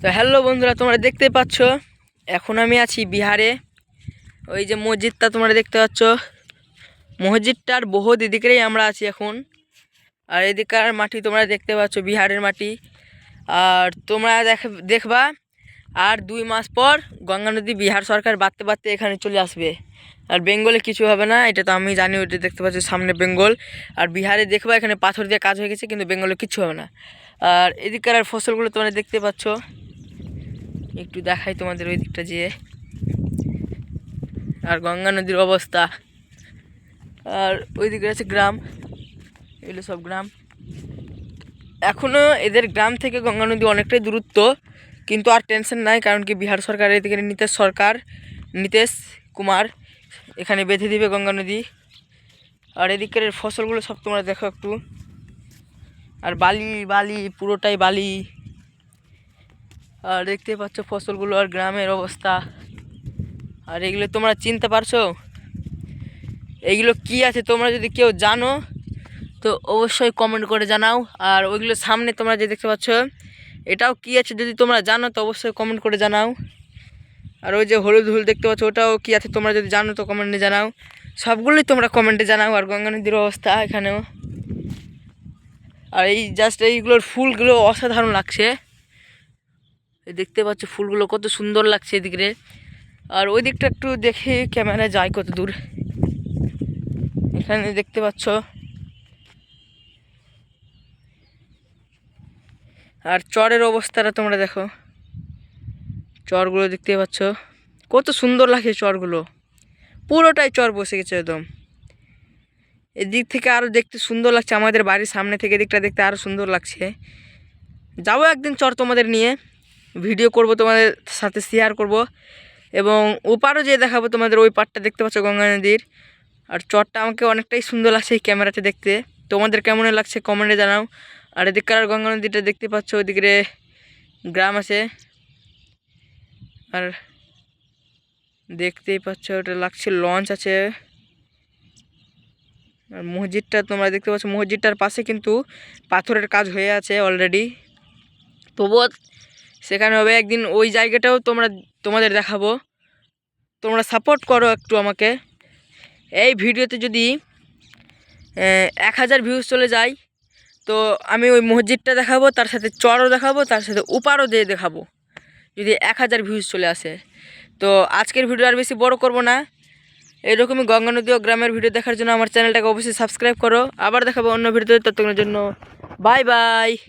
তো হ্যালো বন্ধুরা, তোমরা দেখতে পাচ্ছ এখন আমি আছি বিহারে। ওই যে মসজিদটা তোমরা দেখতে পাচ্ছ, মসজিদটার বহুত এদিকেই আমরা আছি এখন। আর এদিকার মাটি তোমরা দেখতে পাচ্ছ, বিহারের মাটি। আর তোমরা দেখবা আর 2 মাস পর গঙ্গা নদী বিহার সরকার বাঁধতে বাঁধতে এখানে চলে আসবে। আর বেঙ্গলে কিছু হবে না, এটা তো আমি জানি। ওইটা দেখতে পাচ্ছ সামনে বেঙ্গল। আর বিহারে দেখবা এখানে পাথর দিয়ে কাজ হয়ে গেছে, কিন্তু বেঙ্গলে কিছু হবে না। আর এদিককার আর ফসলগুলো তোমরা দেখতে পাচ্ছ। একটু দেখাই তোমাদের ওই দিকটা যেয়ে, আর গঙ্গা নদীর অবস্থা। আর ওই দিকে আছে গ্রাম, এগুলো সব গ্রাম। এখনও এদের গ্রাম থেকে গঙ্গা নদী অনেকটাই দূরত্ব, কিন্তু আর টেনশন নাই, কারণ কি বিহার সরকার এদিকে নীতিশ কুমার এখানে বেঁধে দিবে গঙ্গা নদী। আর এদিকের ফসলগুলো সব তোমরা দেখো একটু। আর বালি বালি, পুরোটাই বালি। আর দেখতে পাচ্ছ ফসলগুলো আর গ্রামের অবস্থা। আর এগুলো তোমরা চিনতে পারছো এইগুলো কি আছে? তোমরা যদি কেউ জানো তো অবশ্যই কমেন্ট করে জানাও। আর ওইগুলো সামনে তোমরা যে দেখতে পাচ্ছ, এটাও কি আছে যদি তোমরা জানো তো অবশ্যই কমেন্ট করে জানাও। আর ওই যে হলুদ হলুদ দেখতে পাচ্ছ, ওটাও কি আছে তোমরা যদি জানো তো কমেন্টে জানাও। সবগুলোই তোমরা কমেন্টে জানাও। আর গঙ্গা নদীর অবস্থা এখানেও। আর এই জাস্ট এইগুলোর ফুলগুলো অসাধারণ লাগছে, দেখতে পাচ্ছ ফুলগুলো কত সুন্দর লাগছে এদিকে। আর ওই দিকটা একটু দেখে ক্যামেরা যায় কত দূর, এখানে দেখতে পাচ্ছ। আর চরের অবস্থাটা তোমরা দেখো, চরগুলো দেখতে পাচ্ছ কত সুন্দর লাগছে। চরগুলো পুরোটাই চর বসে গেছে একদম। এদিক থেকে আরও দেখতে সুন্দর লাগছে, আমাদের বাড়ির সামনে থেকে এদিকটা দেখতে আরও সুন্দর লাগছে। যাবো একদিন চর তোমাদের নিয়ে, ভিডিও করব, তোমাদের সাথে শেয়ার করব, এবং ওপারও যেয়ে দেখাবো তোমাদের। ওই পাড়টা দেখতে পাচ্ছ গঙ্গা নদীর। আর চরটা আমাকে অনেকটাই সুন্দর লাগছে এই ক্যামেরাতে দেখতে। তোমাদের কেমন লাগছে কমেন্টে জানাও। আর এদিককার আর গঙ্গা নদীটা দেখতে পাচ্ছ, ওইদিকে গ্রাম আছে। আর দেখতেই পাচ্ছ ওটা লাগছে লঞ্চ আছে। আর মসজিদটা তোমরা দেখতে পাচ্ছ, মসজিদটার পাশে কিন্তু পাথরের কাজ হয়ে আছে অলরেডি। তবুও সেখানে হবে একদিন, ওই জায়গাটাও তোমাদের দেখাবো। তোমরা সাপোর্ট করো একটু আমাকে। এই ভিডিওতে যদি 1000 ভিউজ চলে যায় তো আমি ওই মসজিদটা দেখাবো, তার সাথে চরও দেখাবো, তার সাথে উপারও দিয়ে দেখাবো, যদি 1000 ভিউজ চলে আসে। তো আজকের ভিডিও আর বেশি বড় করব না। এরকমই গঙ্গা নদী ও গ্রামের ভিডিও দেখার জন্য আমার চ্যানেলটাকে অবশ্যই সাবস্ক্রাইব করো। আবার দেখাবো অন্য ভিডিওতে, ততক্ষণের জন্য বাই বাই।